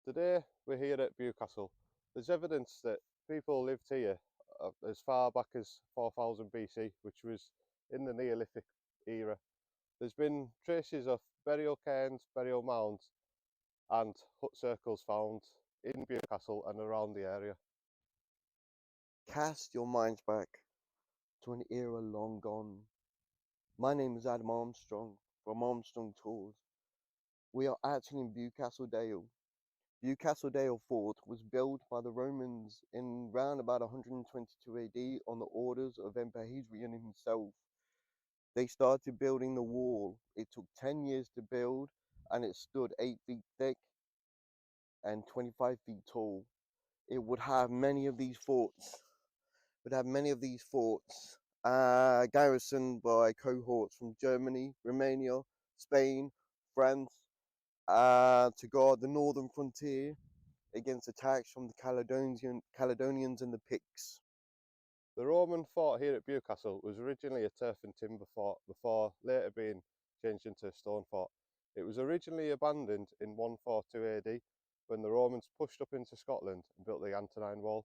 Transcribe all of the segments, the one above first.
Today we're here at Bewcastle. There's evidence that people lived here as far back as 4000 BC, which was in the Neolithic era. There's been traces of burial cairns, burial mounds and hut circles found in Bewcastle and around the area. Cast your minds back to an era long gone. My name is Adam Armstrong from Armstrong Tours. We are actually in Bewcastle Dale. Bewcastle Dale Fort was built by the Romans in round about 122 AD on the orders of Emperor Hadrian himself. They started building the wall. It took 10 years to build and it stood 8 feet thick and 25 feet tall. It would have many of these forts garrisoned by cohorts from Germany, Romania, Spain, France, to guard the northern frontier against attacks from the Caledonians and the Picts. The Roman fort here at Bewcastle was originally a turf and timber fort before later being changed into a stone fort. It was originally abandoned in 142 AD when the Romans pushed up into Scotland and built the Antonine Wall.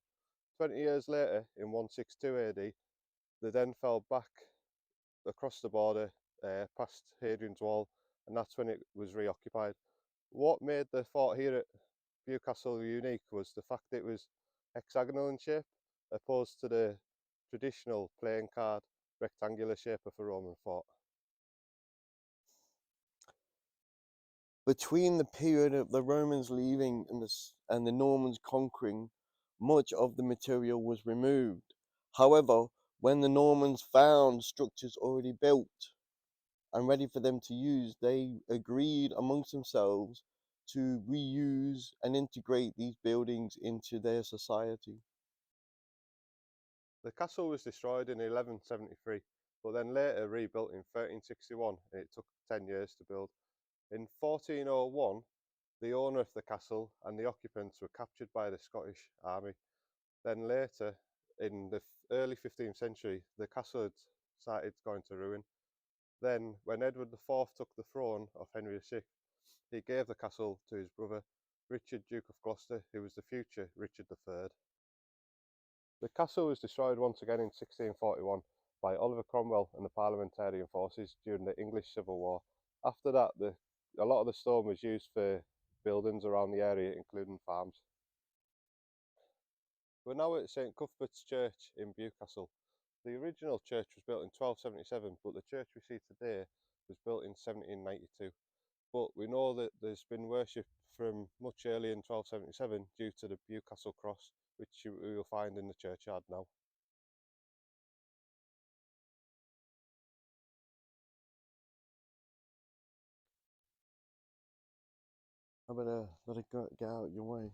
20 years later, in 162 AD, they then fell back across the border past Hadrian's Wall, and that's when it was reoccupied. What made the fort here at Bewcastle unique was the fact it was hexagonal in shape, opposed to the traditional playing card rectangular shape of a Roman fort. Between the period of the Romans leaving and the Normans conquering, much of the material was removed. However, when the Normans found structures already built and ready for them to use, they agreed amongst themselves to reuse and integrate these buildings into their society. The castle was destroyed in 1173, but then later rebuilt in 1361, and it took 10 years to build. In 1401, the owner of the castle and the occupants were captured by the Scottish army. Then later, in the early 15th century, the castle had started going to ruin. Then, when Edward IV took the throne of Henry VI, he gave the castle to his brother, Richard, Duke of Gloucester, who was the future Richard III. The castle was destroyed once again in 1641 by Oliver Cromwell and the Parliamentarian forces during the English Civil War. After that, a lot of the stone was used for buildings around the area, including farms. We're now at St Cuthbert's Church in Bewcastle. The original church was built in 1277, but the church we see today was built in 1792. But we know that there's been worship from much earlier in 1277 due to the Bewcastle cross, which you will find in the churchyard now. I better get out of your way.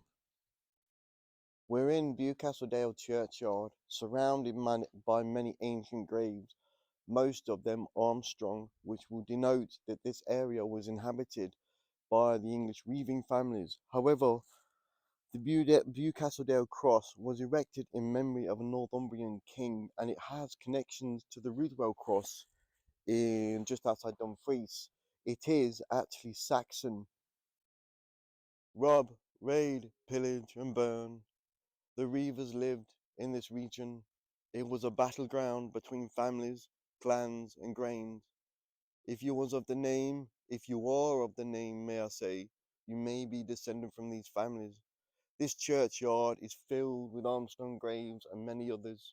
We're in Bewcastle Dale churchyard, surrounded by many ancient graves, most of them Armstrong, which will denote that this area was inhabited by the English weaving families. However, the Bewcastle Dale cross was erected in memory of a Northumbrian king, and it has connections to the Ruthwell cross in just outside Dumfries. It is actually Saxon. Rob, raid, pillage, and burn. The Reavers lived in this region. It was a battleground between families, clans, and grains. If you are of the name, may I say, you may be descended from these families. This churchyard is filled with Armstrong graves and many others.